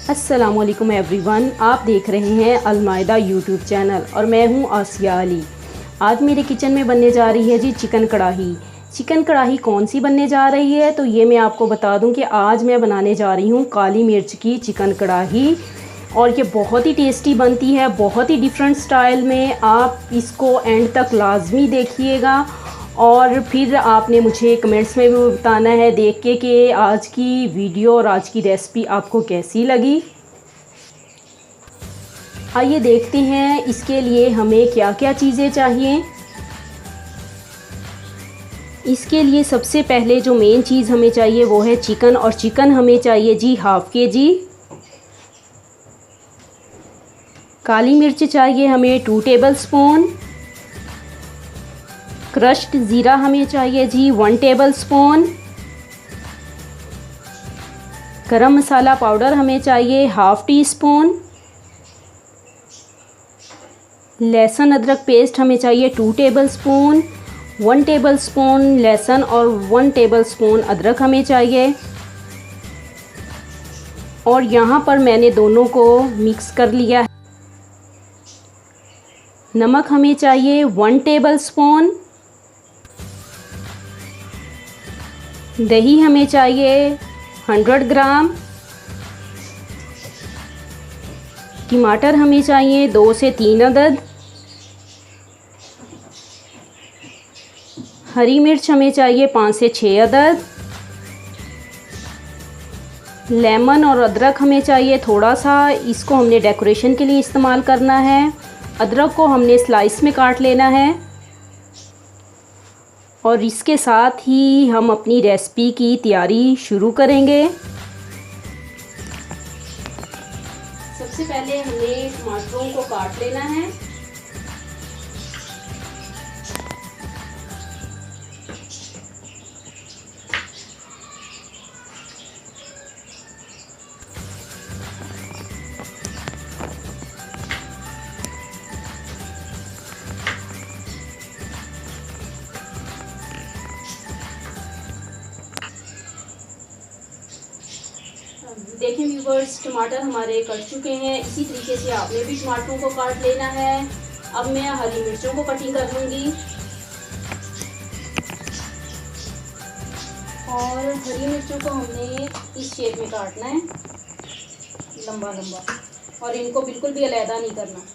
अस्सलामुअलैकुम एवरीवन, आप देख रहे हैं अलमायदा यूट्यूब चैनल और मैं हूं आसिया अली। आज मेरे किचन में बनने जा रही है जी चिकन कढ़ाई। चिकन कढ़ाई कौन सी बनने जा रही है तो ये मैं आपको बता दूं कि आज मैं बनाने जा रही हूं काली मिर्च की चिकन कढ़ाई और ये बहुत ही टेस्टी बनती है, बहुत ही डिफरेंट स्टाइल में। आप इसको एंड तक लाजमी देखिएगा और फिर आपने मुझे कमेंट्स में भी बताना है देख के कि आज की वीडियो और आज की रेसिपी आपको कैसी लगी। आइए देखते हैं इसके लिए हमें क्या क्या चीज़ें चाहिए। इसके लिए सबसे पहले जो मेन चीज़ हमें चाहिए वो है चिकन, और चिकन हमें चाहिए जी हाफ़ के जी। काली मिर्च चाहिए हमें 2 टेबल स्पून। क्रश्ड ज़ीरा हमें चाहिए जी 1 टेबल स्पून। गरम मसाला पाउडर हमें चाहिए हाफ़ टी स्पून। लहसुन अदरक पेस्ट हमें चाहिए 2 टेबल स्पून। 1 टेबल स्पून लहसुन और 1 टेबल स्पून अदरक हमें चाहिए। और यहाँ पर मैंने दोनों को मिक्स कर लिया है। नमक हमें चाहिए 1 टेबल स्पून। दही हमें चाहिए 100 ग्राम। टमाटर हमें चाहिए 2 से 3 अदद। हरी मिर्च हमें चाहिए 5 से 6 अदद। लेमन और अदरक हमें चाहिए थोड़ा सा, इसको हमने डेकोरेशन के लिए इस्तेमाल करना है। अदरक को हमने स्लाइस में काट लेना है और इसके साथ ही हम अपनी रेसिपी की तैयारी शुरू करेंगे। सबसे पहले हमें टमाटरों को काट लेना है। देखें व्यूवर्स, टमाटर हमारे कट चुके हैं। इसी तरीके से आपने भी टमाटरों को काट लेना है। अब मैं हरी मिर्चों को कटिंग कर लूँगी और हरी मिर्चों को हमने इस शेप में काटना है, लंबा लंबा, और इनको बिल्कुल भी अलहदा नहीं करना।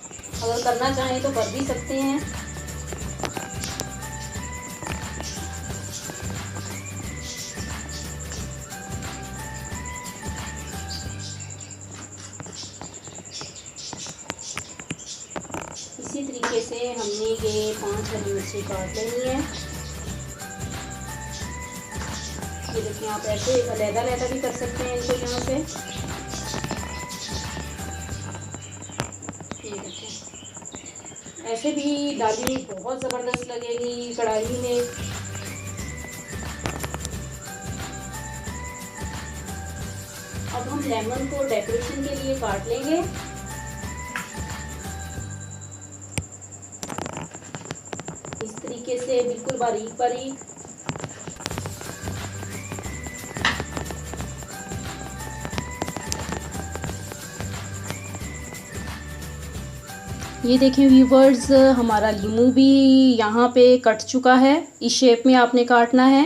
अगर करना चाहें तो कर भी सकते हैं। इसी तरीके से हमने ये 5 हरी मिर्ची काट लेनी है। ये देखिए, आप ऐसे अलहदा भी कर सकते हैं इनको यहाँ से। ये देखिए, ऐसे भी डाली बहुत ज़बरदस्त लगेगी कढ़ाई में। अब हम लेमन को डेकोरेशन के लिए काट लेंगे। इस तरीके से बिल्कुल बारीक बारीक। ये देखें व्यूवर्स, हमारा लीमू भी यहाँ पे कट चुका है। इस शेप में आपने काटना है।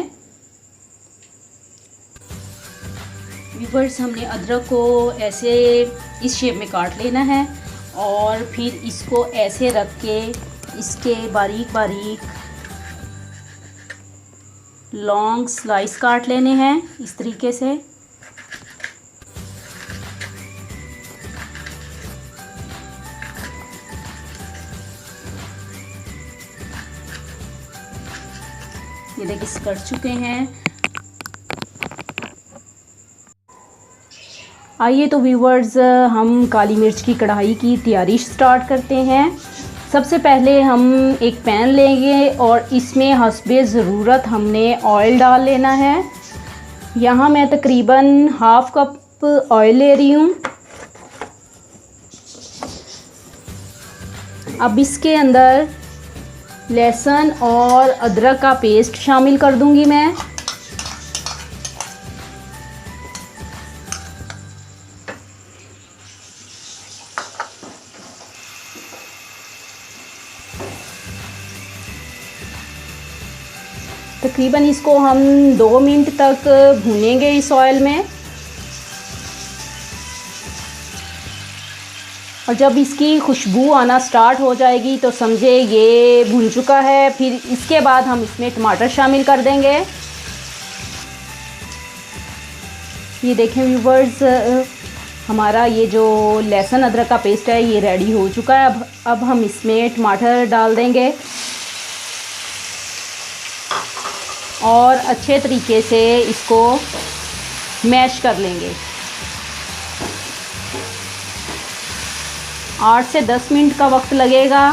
व्यूवर्स, हमने अदरक को ऐसे इस शेप में काट लेना है और फिर इसको ऐसे रख के इसके बारीक बारीक लॉन्ग स्लाइस काट लेने हैं इस तरीके से। ये देखिए कट चुके हैं। आइए तो व्यूवर्स, हम काली मिर्च की कढ़ाई की तैयारी स्टार्ट करते हैं। सबसे पहले हम एक पैन लेंगे और इसमें हस्बे ज़रूरत हमने ऑयल डाल लेना है। यहाँ मैं तकरीबन हाफ़ कप ऑयल ले रही हूँ। अब इसके अंदर लहसुन और अदरक का पेस्ट शामिल कर दूँगी मैं। तकरीबन इसको हम 2 मिनट तक भूनेंगे इस ऑयल में। और जब इसकी खुशबू आना स्टार्ट हो जाएगी तो समझे ये भुन चुका है। फिर इसके बाद हम इसमें टमाटर शामिल कर देंगे। ये देखें व्यूवर्स, हमारा ये जो लहसुन अदरक का पेस्ट है ये रेडी हो चुका है। अब हम इसमें टमाटर डाल देंगे और अच्छे तरीके से इसको मैश कर लेंगे। 8 से 10 मिनट का वक्त लगेगा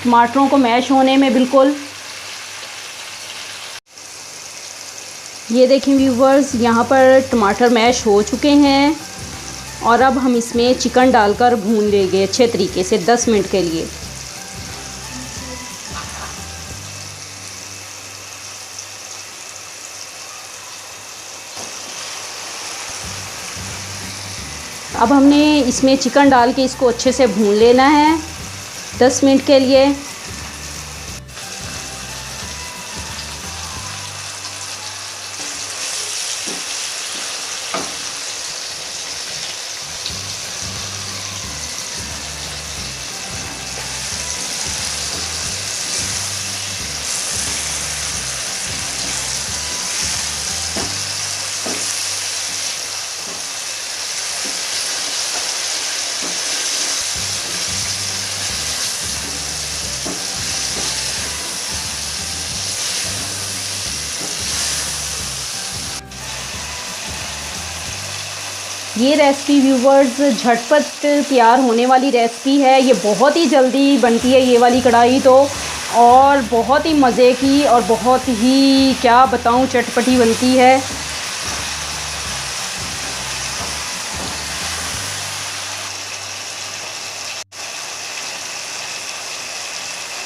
टमाटरों को मैश होने में बिल्कुल। ये देखें व्यूवर्स, यहाँ पर टमाटर मैश हो चुके हैं और अब हम इसमें चिकन डालकर भून लेंगे अच्छे तरीके से 10 मिनट के लिए। अब हमने इसमें चिकन डाल के इसको अच्छे से भून लेना है 10 मिनट के लिए। ये रेसिपी व्यूवर्स झटपट तैयार होने वाली रेसिपी है। ये बहुत ही जल्दी बनती है ये वाली कढ़ाई तो, और बहुत ही मज़े की और बहुत ही क्या बताऊं चटपटी बनती है।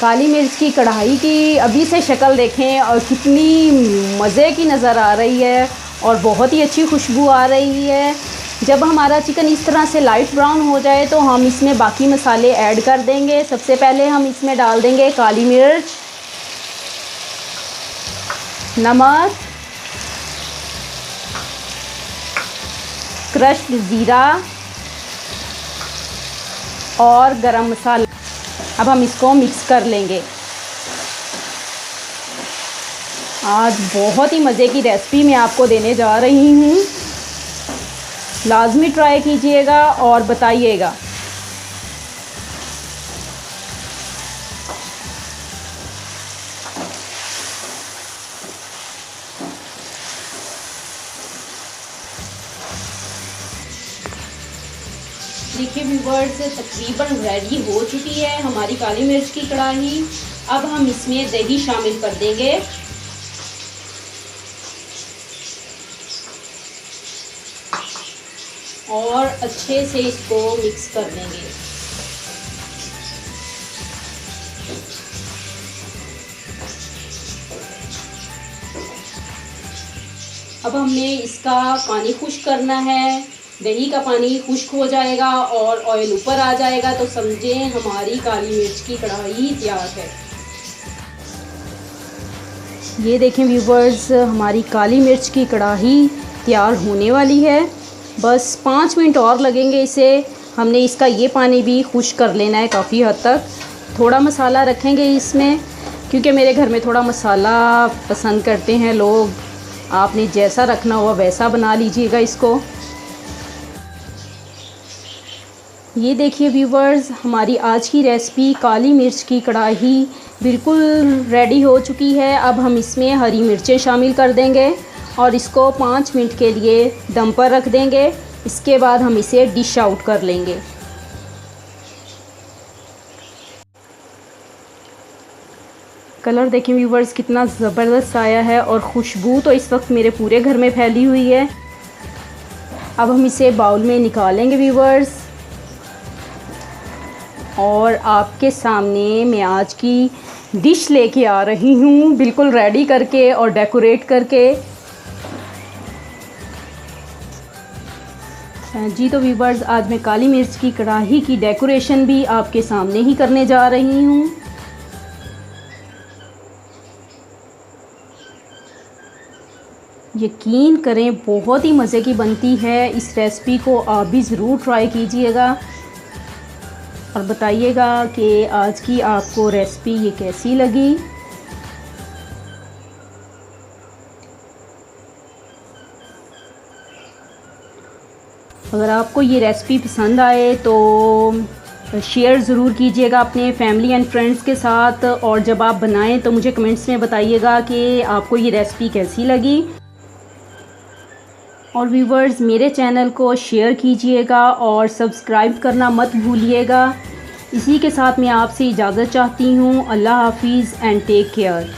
काली मिर्च की कढ़ाई की अभी से शक्ल देखें और कितनी मज़े की नज़र आ रही है और बहुत ही अच्छी खुशबू आ रही है। जब हमारा चिकन इस तरह से लाइट ब्राउन हो जाए तो हम इसमें बाकी मसाले ऐड कर देंगे। सबसे पहले हम इसमें डाल देंगे काली मिर्च, नमक, क्रश्ड ज़ीरा और गरम मसाला। अब हम इसको मिक्स कर लेंगे। आज बहुत ही मज़े की रेसिपी मैं आपको देने जा रही हूँ, लाजमी ट्राई कीजिएगा और बताइएगा। देखिए व्यूवर्स, तकरीबन रेडी हो चुकी है हमारी काली मिर्च की कढ़ाई। अब हम इसमें दही शामिल कर देंगे। और अच्छे से इसको मिक्स कर देंगे। अब हमने इसका पानी खुश्क करना है। दही का पानी खुश्क हो जाएगा और ऑयल ऊपर आ जाएगा तो समझें हमारी काली मिर्च की कढ़ाई तैयार है। ये देखें व्यूवर्स, हमारी काली मिर्च की कढ़ाई तैयार होने वाली है। बस 5 मिनट और लगेंगे इसे। हमने इसका ये पानी भी खुश्क कर लेना है काफ़ी हद तक। थोड़ा मसाला रखेंगे इसमें क्योंकि मेरे घर में थोड़ा मसाला पसंद करते हैं लोग। आपने जैसा रखना हुआ वैसा बना लीजिएगा इसको। ये देखिए व्यूवर्स, हमारी आज की रेसिपी काली मिर्च की कढ़ाई बिल्कुल रेडी हो चुकी है। अब हम इसमें हरी मिर्चें शामिल कर देंगे और इसको 5 मिनट के लिए दम पर रख देंगे। इसके बाद हम इसे डिश आउट कर लेंगे। कलर देखें व्यूवर्स कितना ज़बरदस्त आया है और खुशबू तो इस वक्त मेरे पूरे घर में फैली हुई है। अब हम इसे बाउल में निकालेंगे व्यूवर्स और आपके सामने मैं आज की डिश लेके आ रही हूँ बिल्कुल रेडी करके और डेकोरेट करके। जी तो व्यूवर्स, आज मैं काली मिर्च की कढ़ाई की डेकोरेशन भी आपके सामने ही करने जा रही हूँ। यकीन करें बहुत ही मज़े की बनती है। इस रेसिपी को आप भी ज़रूर ट्राई कीजिएगा और बताइएगा कि आज की आपको रेसिपी ये कैसी लगी। अगर आपको ये रेसिपी पसंद आए तो शेयर ज़रूर कीजिएगा अपने फैमिली एंड फ्रेंड्स के साथ, और जब आप बनाएं तो मुझे कमेंट्स में बताइएगा कि आपको ये रेसिपी कैसी लगी। और व्यूवर्स, मेरे चैनल को शेयर कीजिएगा और सब्सक्राइब करना मत भूलिएगा। इसी के साथ मैं आपसे इजाज़त चाहती हूँ। अल्लाह हाफिज़ एंड टेक केयर।